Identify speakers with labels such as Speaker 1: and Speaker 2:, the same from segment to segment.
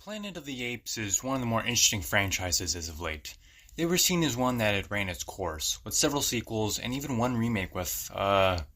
Speaker 1: Planet of the Apes is one of the more interesting franchises as of late. They were seen as one that had ran its course, with several sequels and even one remake with, a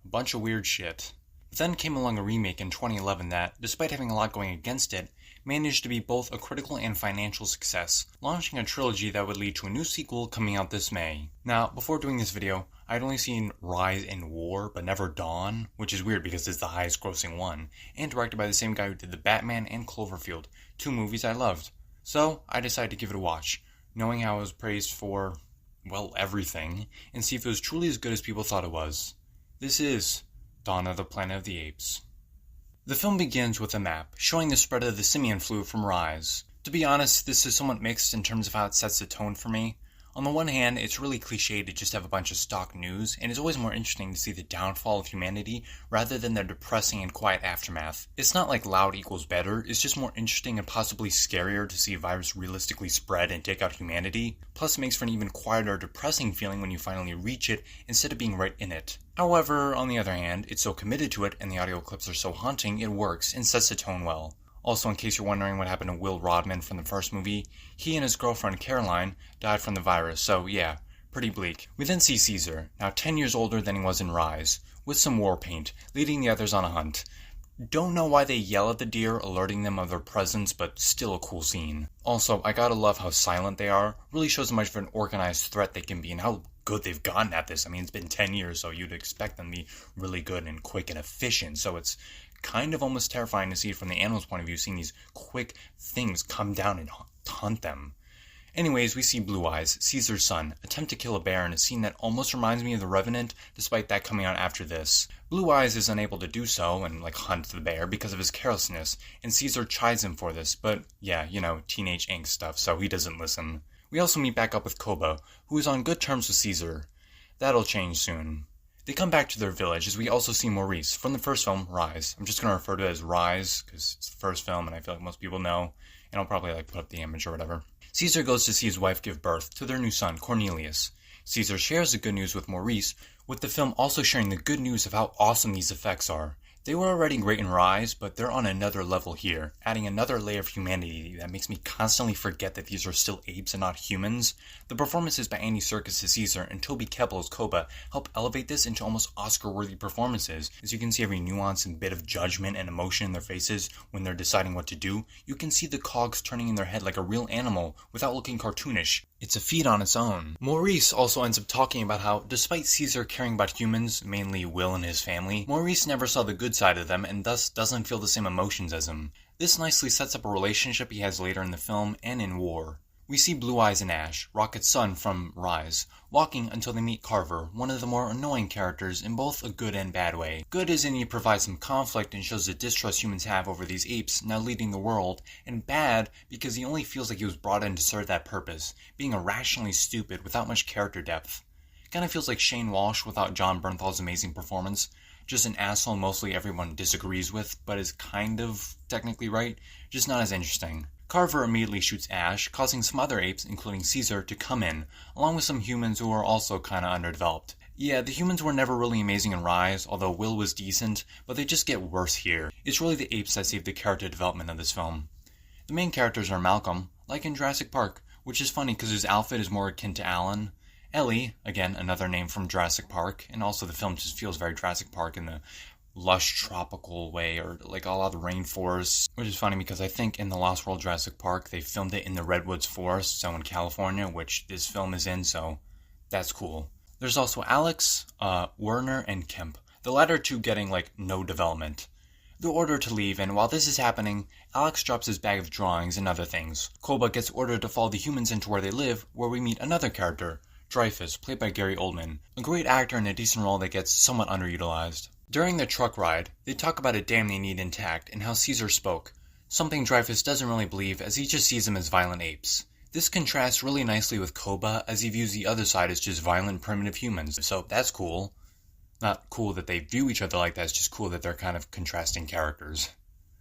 Speaker 1: bunch of weird shit. But then came along a remake in 2011 that, despite having a lot going against it, managed to be both a critical and financial success, launching a trilogy that would lead to a new sequel coming out this May. Now, before doing this video, I'd only seen Rise and War, but never Dawn, which is weird because it's the highest grossing one, and directed by the same guy who did The Batman and Cloverfield, two movies I loved. So, I decided to give it a watch, knowing how it was praised for, well, everything, and see if it was truly as good as people thought it was. This is Dawn of the Planet of the Apes. The film begins with a map, showing the spread of the simian flu from Rise. To be honest, this is somewhat mixed in terms of how it sets the tone for me. On the one hand, it's really cliche to just have a bunch of stock news, and it's always more interesting to see the downfall of humanity rather than their depressing and quiet aftermath. It's not like loud equals better, it's just more interesting and possibly scarier to see a virus realistically spread and take out humanity. Plus, it makes for an even quieter, depressing feeling when you finally reach it, instead of being right in it. However, on the other hand, it's so committed to it and the audio clips are so haunting, it works and sets the tone well. Also, in case you're wondering what happened to Will Rodman from the first movie, he and his girlfriend Caroline died from the virus, so yeah, pretty bleak. We then see Caesar, now 10 years older than he was in Rise, with some war paint, leading the others on a hunt. Don't know why they yell at the deer, alerting them of their presence, but still a cool scene. Also, I gotta love how silent they are, really shows how much of an organized threat they can be and how good they've gotten at this. I mean, it's been 10 years, so you'd expect them to be really good and quick and efficient, so it's kind of almost terrifying to see from the animal's point of view, seeing these quick things come down and hunt them. Anyways, we see Blue Eyes, Caesar's son, attempt to kill a bear in a scene that almost reminds me of The Revenant, despite that coming out after this. Blue Eyes is unable to do so and, hunt the bear because of his carelessness, and Caesar chides him for this, but yeah, teenage angst stuff, so he doesn't listen. We also meet back up with Koba, who is on good terms with Caesar. That'll change soon. They come back to their village as we also see Maurice from the first film, Rise. I'm just going to refer to it as Rise because it's the first film and I feel like most people know, and I'll probably put up the image or whatever. Caesar goes to see his wife give birth to their new son, Cornelius. Caesar shares the good news with Maurice, with the film also sharing the good news of how awesome these effects are. They were already great in Rise, but they're on another level here, adding another layer of humanity that makes me constantly forget that these are still apes and not humans. The performances by Andy Serkis as Caesar and Toby Kebbell as Koba help elevate this into almost Oscar-worthy performances. As you can see every nuance and bit of judgment and emotion in their faces when they're deciding what to do, you can see the cogs turning in their head like a real animal without looking cartoonish. It's a feat on its own. Maurice also ends up talking about how, despite Caesar caring about humans, mainly Will and his family, Maurice never saw the good side of them and thus doesn't feel the same emotions as him. This nicely sets up a relationship he has later in the film and in War. We see Blue Eyes and Ash, Rocket's son from Rise, walking until they meet Carver, one of the more annoying characters in both a good and bad way. Good as in he provides some conflict and shows the distrust humans have over these apes now leading the world, and bad because he only feels like he was brought in to serve that purpose, being irrationally stupid without much character depth. Kinda feels like Shane Walsh without John Bernthal's amazing performance. Just an asshole mostly everyone disagrees with, but is kind of technically right, just not as interesting. Carver immediately shoots Ash, causing some other apes, including Caesar, to come in, along with some humans who are also kinda underdeveloped. Yeah, the humans were never really amazing in Rise, although Will was decent, but they just get worse here. It's really the apes that save the character development of this film. The main characters are Malcolm, like in Jurassic Park, which is funny because his outfit is more akin to Alan. Ellie, again, another name from Jurassic Park, and also the film just feels very Jurassic Park in the lush tropical way, or a lot of rainforests, which is funny because I think in the Lost World Jurassic Park they filmed it in the Redwoods Forest, so in California, which this film is in, so that's cool. There's also Alex, Werner, and Kemp, the latter two getting no development. They're ordered to leave, and while this is happening, Alex drops his bag of drawings and other things. Koba gets ordered to follow the humans into where they live, where we meet another character, Dreyfus, played by Gary Oldman, a great actor in a decent role that gets somewhat underutilized. During the truck ride, they talk about a dam they need intact and how Caesar spoke, something Dreyfus doesn't really believe as he just sees them as violent apes. This contrasts really nicely with Koba as he views the other side as just violent primitive humans, so that's cool. Not cool that they view each other like that, it's just cool that they're kind of contrasting characters.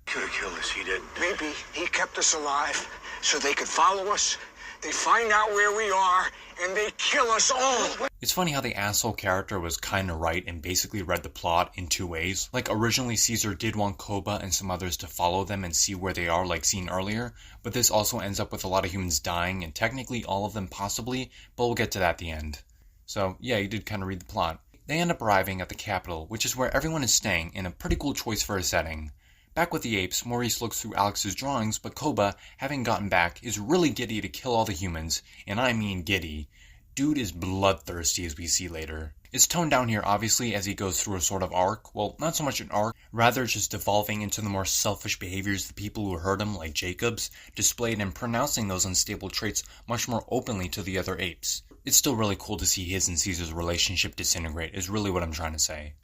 Speaker 2: Could have killed us, he didn't.
Speaker 3: Maybe he kept us alive so they could follow us.
Speaker 2: They find out where we are, and they kill us all.
Speaker 1: It's funny how the asshole character was kinda right and basically read the plot in two ways. Like, originally Caesar did want Koba and some others to follow them and see where they are, like seen earlier, but this also ends up with a lot of humans dying, and technically all of them possibly, but we'll get to that at the end. So, yeah, you did kinda read the plot. They end up arriving at the capital, which is where everyone is staying, in a pretty cool choice for a setting. Back with the apes, Maurice looks through Alex's drawings, but Koba, having gotten back, is really giddy to kill all the humans, and I mean giddy. Dude is bloodthirsty, as we see later. It's toned down here, obviously, as he goes through a sort of arc. Well, not so much an arc, rather just devolving into the more selfish behaviors the people who hurt him, like Jacob's, displayed and pronouncing those unstable traits much more openly to the other apes. It's still really cool to see his and Caesar's relationship disintegrate, is really what I'm trying to say.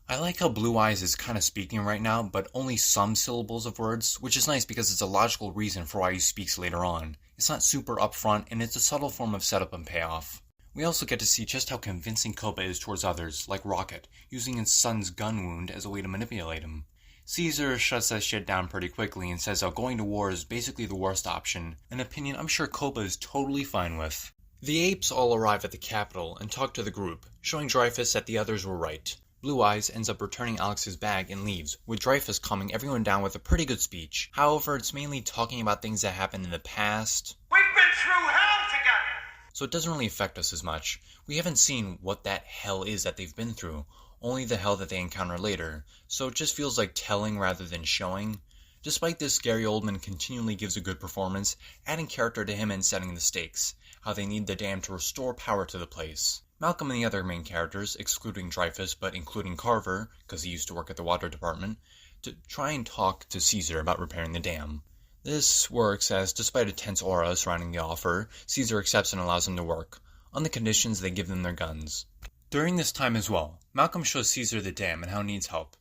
Speaker 1: I like how Blue Eyes is kind of speaking right now, but only some syllables of words, which is nice because it's a logical reason for why he speaks later on. It's not super upfront, and it's a subtle form of setup and payoff. We also get to see just how convincing Koba is towards others, like Rocket, using his son's gun wound as a way to manipulate him. Caesar shuts that shit down pretty quickly and says how going to war is basically the worst option, an opinion I'm sure Koba is totally fine with. The apes all arrive at the capital and talk to the group, showing Dreyfus that the others were right. Blue Eyes ends up returning Alex's bag and leaves, with Dreyfus calming everyone down with a pretty good speech. However, it's mainly talking about things that happened in the past.
Speaker 3: We've been through hell together!
Speaker 1: So it doesn't really affect us as much. We haven't seen what that hell is that they've been through, only the hell that they encounter later, so it just feels like telling rather than showing. Despite this, Gary Oldman continually gives a good performance, adding character to him and setting the stakes, how they need the dam to restore power to the place. Malcolm and the other main characters, excluding Dreyfus but including Carver, because he used to work at the water department, to try and talk to Caesar about repairing the dam. This works as, despite a tense aura surrounding the offer, Caesar accepts and allows them to work, on the conditions they give them their guns. During this time as well, Malcolm shows Caesar the dam and how it needs help.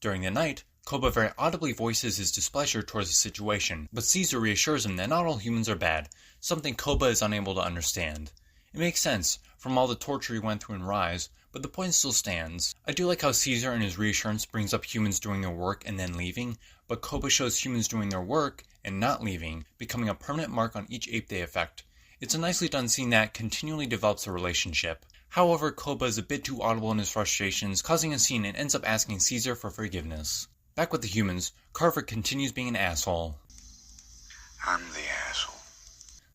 Speaker 1: During the night, Koba very audibly voices his displeasure towards the situation, but Caesar reassures him that not all humans are bad, something Koba is unable to understand. It makes sense, from all the torture he went through in Rise, but the point still stands. I do like how Caesar in his reassurance brings up humans doing their work and then leaving, but Koba shows humans doing their work and not leaving, becoming a permanent mark on each ape they affect. It's a nicely done scene that continually develops a relationship. However, Koba is a bit too audible in his frustrations, causing a scene and ends up asking Caesar for forgiveness. Back with the humans, Carver continues being an asshole.
Speaker 2: I'm the asshole.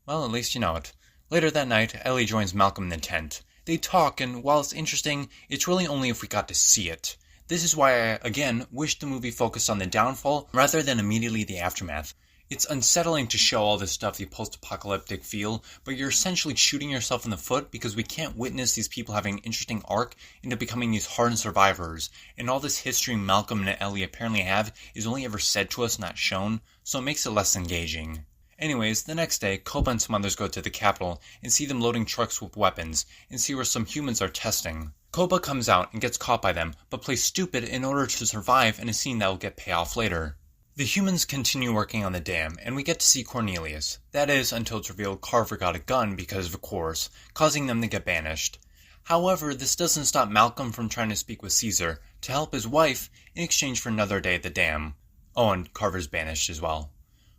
Speaker 1: Well, at least you know it. Later that night, Ellie joins Malcolm in the tent. They talk, and while it's interesting, it's really only if we got to see it. This is why I, again, wish the movie focused on the downfall rather than immediately the aftermath. It's unsettling to show all this stuff, the post-apocalyptic feel, but you're essentially shooting yourself in the foot because we can't witness these people having an interesting arc into becoming these hardened survivors, and all this history Malcolm and Ellie apparently have is only ever said to us, not shown, so it makes it less engaging. Anyways, the next day, Koba and some others go to the capital and see them loading trucks with weapons, and see where some humans are testing. Koba comes out and gets caught by them, but plays stupid in order to survive in a scene that will get payoff later. The humans continue working on the dam, and we get to see Cornelius. That is, until it's revealed Carver got a gun because of course, causing them to get banished. However, this doesn't stop Malcolm from trying to speak with Caesar to help his wife in exchange for another day at the dam. Oh, and Carver's banished as well.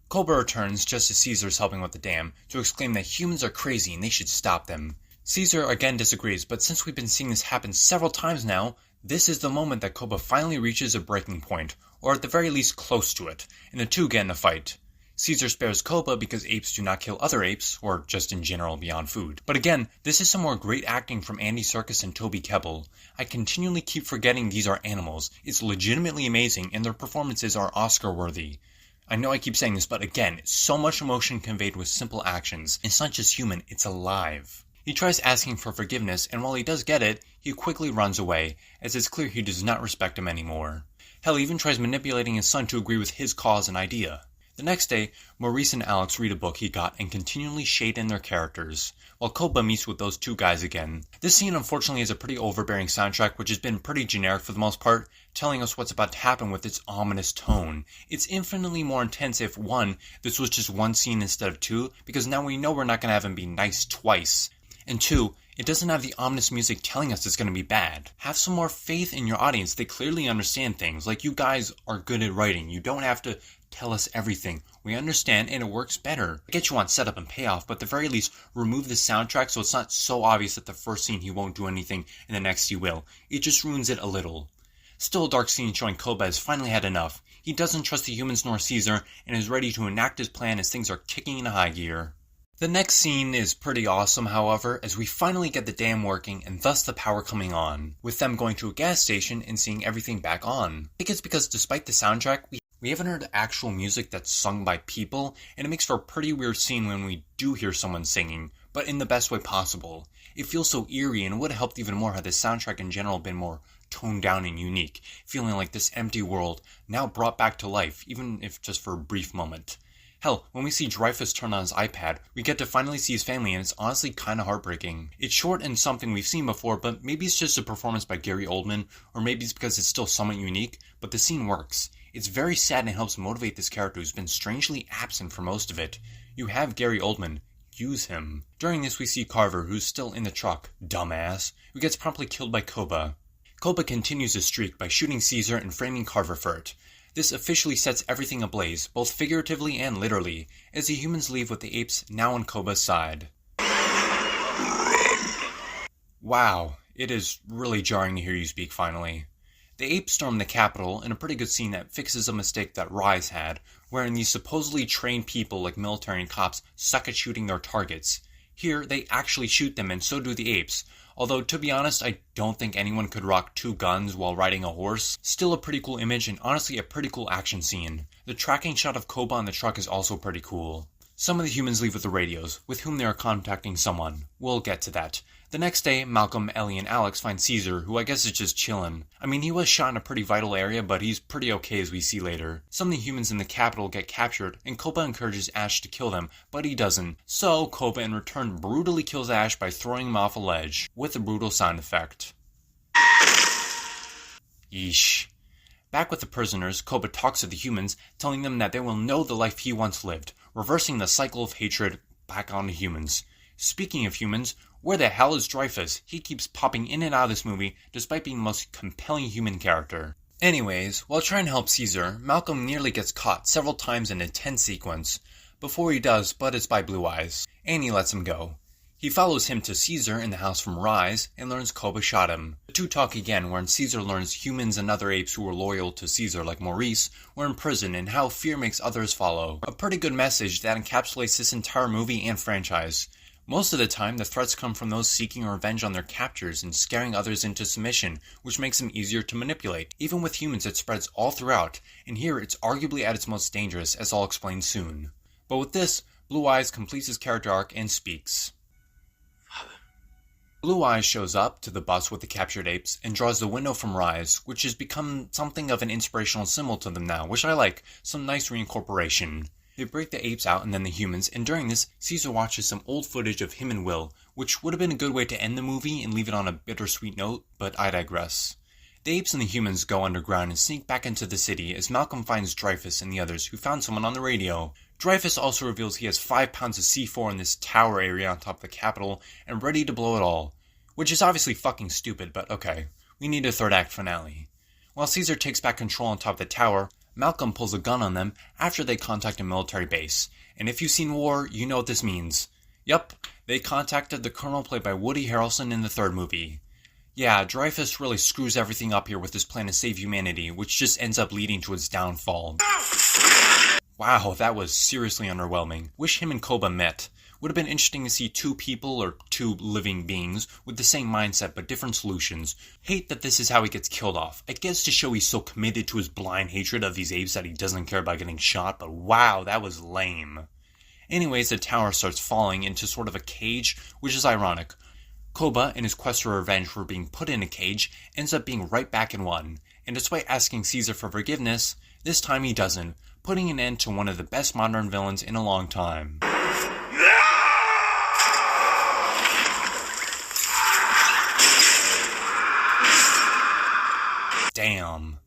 Speaker 1: Koba returns just as Caesar's helping with the dam to exclaim that humans are crazy and they should stop them. Caesar again disagrees, but since we've been seeing this happen several times now, this is the moment that Koba finally reaches a breaking point, or at the very least close to it, and the two get in a fight. Caesar spares Koba because apes do not kill other apes, or just in general beyond food. But again, this is some more great acting from Andy Serkis and Toby Kebbell. I continually keep forgetting these are animals. It's legitimately amazing, and their performances are Oscar-worthy. I know I keep saying this, but again, so much emotion conveyed with simple actions. It's not just human, it's alive. He tries asking for forgiveness, and while he does get it, he quickly runs away, as it's clear he does not respect him anymore. Hell, he even tries manipulating his son to agree with his cause and idea. The next day, Maurice and Alex read a book he got and continually shade in their characters, while Koba meets with those two guys again. This scene unfortunately has a pretty overbearing soundtrack which has been pretty generic for the most part, telling us what's about to happen with its ominous tone. It's infinitely more intense if, one, this was just one scene instead of two, because now we know we're not going to have him be nice twice. And two, it doesn't have the ominous music telling us it's going to be bad. Have some more faith in your audience. They clearly understand things. Like, you guys are good at writing. You don't have to tell us everything. We understand and it works better. I get you want setup and payoff, but at the very least, remove the soundtrack so it's not so obvious that the first scene he won't do anything and the next he will. It just ruins it a little. Still a dark scene showing Koba has finally had enough. He doesn't trust the humans nor Caesar and is ready to enact his plan as things are kicking into high gear. The next scene is pretty awesome, however, as we finally get the dam working and thus the power coming on, with them going to a gas station and seeing everything back on. I think it's because despite the soundtrack, we haven't heard actual music that's sung by people, and it makes for a pretty weird scene when we do hear someone singing, but in the best way possible. It feels so eerie and would have helped even more had the soundtrack in general been more toned down and unique, feeling like this empty world now brought back to life, even if just for a brief moment. Hell, when we see Dreyfus turn on his iPad, we get to finally see his family and it's honestly kinda heartbreaking. It's short and something we've seen before, but maybe it's just a performance by Gary Oldman, or maybe it's because it's still somewhat unique, but the scene works. It's very sad and helps motivate this character who's been strangely absent for most of it. You have Gary Oldman. Use him. During this we see Carver, who's still in the truck, dumbass, who gets promptly killed by Koba. Koba continues his streak by shooting Caesar and framing Carver for it. This officially sets everything ablaze, both figuratively and literally, as the humans leave with the apes now on Koba's side. Wow, it is really jarring to hear you speak finally. The apes storm the Capitol in a pretty good scene that fixes a mistake that Rise had, wherein these supposedly trained people like military and cops suck at shooting their targets. Here, they actually shoot them and so do the apes. Although, to be honest, I don't think anyone could rock 2 guns while riding a horse. Still a pretty cool image and honestly a pretty cool action scene. The tracking shot of Koba on the truck is also pretty cool. Some of the humans leave with the radios, with whom they are contacting someone. We'll get to that. The next day, Malcolm, Ellie, and Alex find Caesar, who I guess is just chillin'. I mean, he was shot in a pretty vital area, but he's pretty okay as we see later. Some of the humans in the Capitol get captured, and Koba encourages Ash to kill them, but he doesn't. So, Koba in return brutally kills Ash by throwing him off a ledge, with a brutal sound effect. Yeesh. Back with the prisoners, Koba talks to the humans, telling them that they will know the life he once lived, reversing the cycle of hatred back onto humans. Speaking of humans, where the hell is Dreyfus? He keeps popping in and out of this movie, despite being the most compelling human character. Anyways, while trying to help Caesar, Malcolm nearly gets caught several times in a tense sequence. Before he does, Bud is by Blue Eyes, and he lets him go. He follows him to Caesar in the house from Rise, and learns Koba shot him. The two talk again, wherein Caesar learns humans and other apes who were loyal to Caesar, like Maurice, were in prison, and how fear makes others follow. A pretty good message that encapsulates this entire movie and franchise. Most of the time, the threats come from those seeking revenge on their captors and scaring others into submission, which makes them easier to manipulate. Even with humans, it spreads all throughout, and here it's arguably at its most dangerous, as I'll explain soon. But with this, Blue Eyes completes his character arc and speaks. Blue Eyes shows up to the bus with the captured apes and draws the window from Rise, which has become something of an inspirational symbol to them now, which I like, some nice reincorporation. They break the apes out and then the humans, and during this, Caesar watches some old footage of him and Will, which would have been a good way to end the movie and leave it on a bittersweet note, but I digress. The apes and the humans go underground and sneak back into the city as Malcolm finds Dreyfus and the others who found someone on the radio. Dreyfus also reveals he has 5 pounds of C4 in this tower area on top of the Capitol and ready to blow it all. Which is obviously fucking stupid, but okay. We need a third act finale. While Caesar takes back control on top of the tower, Malcolm pulls a gun on them after they contact a military base. And if you've seen War, you know what this means. Yup, they contacted the colonel played by Woody Harrelson in the 3rd movie. Yeah, Dreyfus really screws everything up here with his plan to save humanity, which just ends up leading to its downfall. Wow, that was seriously underwhelming. Wish him and Koba met. Would have been interesting to see 2 people, or 2 living beings, with the same mindset but different solutions. Hate that this is how he gets killed off. It gets to show he's so committed to his blind hatred of these apes that he doesn't care about getting shot, but wow, that was lame. Anyways, the tower starts falling into sort of a cage, which is ironic. Koba, in his quest for revenge for being put in a cage, ends up being right back in one. And despite asking Caesar for forgiveness, this time he doesn't, putting an end to one of the best modern villains in a long time. Damn.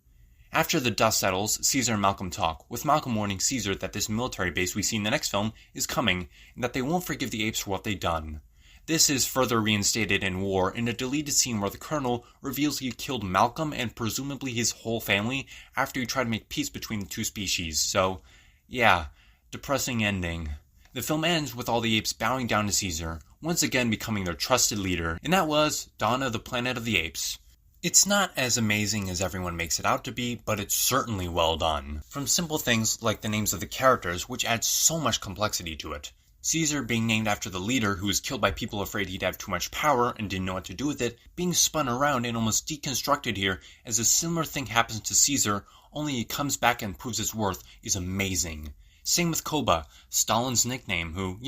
Speaker 1: After the dust settles, Caesar and Malcolm talk, with Malcolm warning Caesar that this military base we see in the next film is coming, and that they won't forgive the apes for what they've done. This is further reinstated in War in a deleted scene where the Colonel reveals he killed Malcolm and presumably his whole family after he tried to make peace between the two species. So, yeah, depressing ending. The film ends with all the apes bowing down to Caesar, once again becoming their trusted leader, and that was Dawn of the Planet of the Apes. It's not as amazing as everyone makes it out to be, but it's certainly well done. From simple things like the names of the characters, which adds so much complexity to it. Caesar being named after the leader who was killed by people afraid he'd have too much power and didn't know what to do with it, being spun around and almost deconstructed here as a similar thing happens to Caesar, only he comes back and proves his worth, is amazing. Same with Koba, Stalin's nickname, who,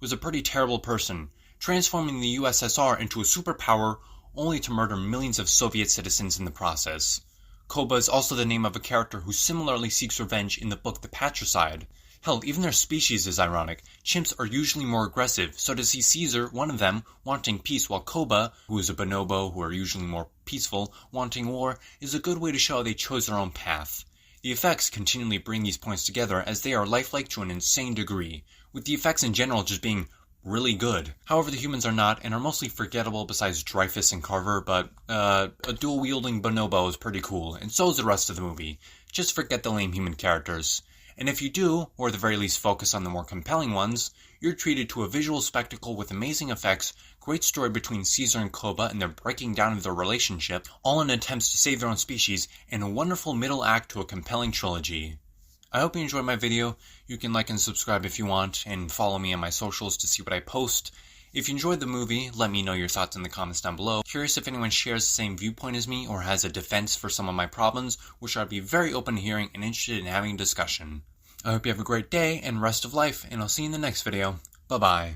Speaker 1: was a pretty terrible person, transforming the USSR into a superpower only to murder millions of Soviet citizens in the process. Koba is also the name of a character who similarly seeks revenge in the book The Patricide. Hell, even their species is ironic. Chimps are usually more aggressive, so to see Caesar, one of them, wanting peace, while Koba, who is a bonobo who are usually more peaceful, wanting war, is a good way to show they chose their own path. The effects continually bring these points together as they are lifelike to an insane degree, with the effects in general just being really good. However, the humans are not, and are mostly forgettable besides Dreyfus and Carver, but a dual-wielding bonobo is pretty cool, and so is the rest of the movie. Just forget the lame human characters. And if you do, or at the very least focus on the more compelling ones, you're treated to a visual spectacle with amazing effects, great story between Caesar and Koba and their breaking down of their relationship, all in attempts to save their own species, and a wonderful middle act to a compelling trilogy. I hope you enjoyed my video. You can like and subscribe if you want, and follow me on my socials to see what I post. If you enjoyed the movie, let me know your thoughts in the comments down below. Curious if anyone shares the same viewpoint as me or has a defense for some of my problems, which I'd be very open to hearing and interested in having a discussion. I hope you have a great day and rest of life, and I'll see you in the next video. Bye-bye.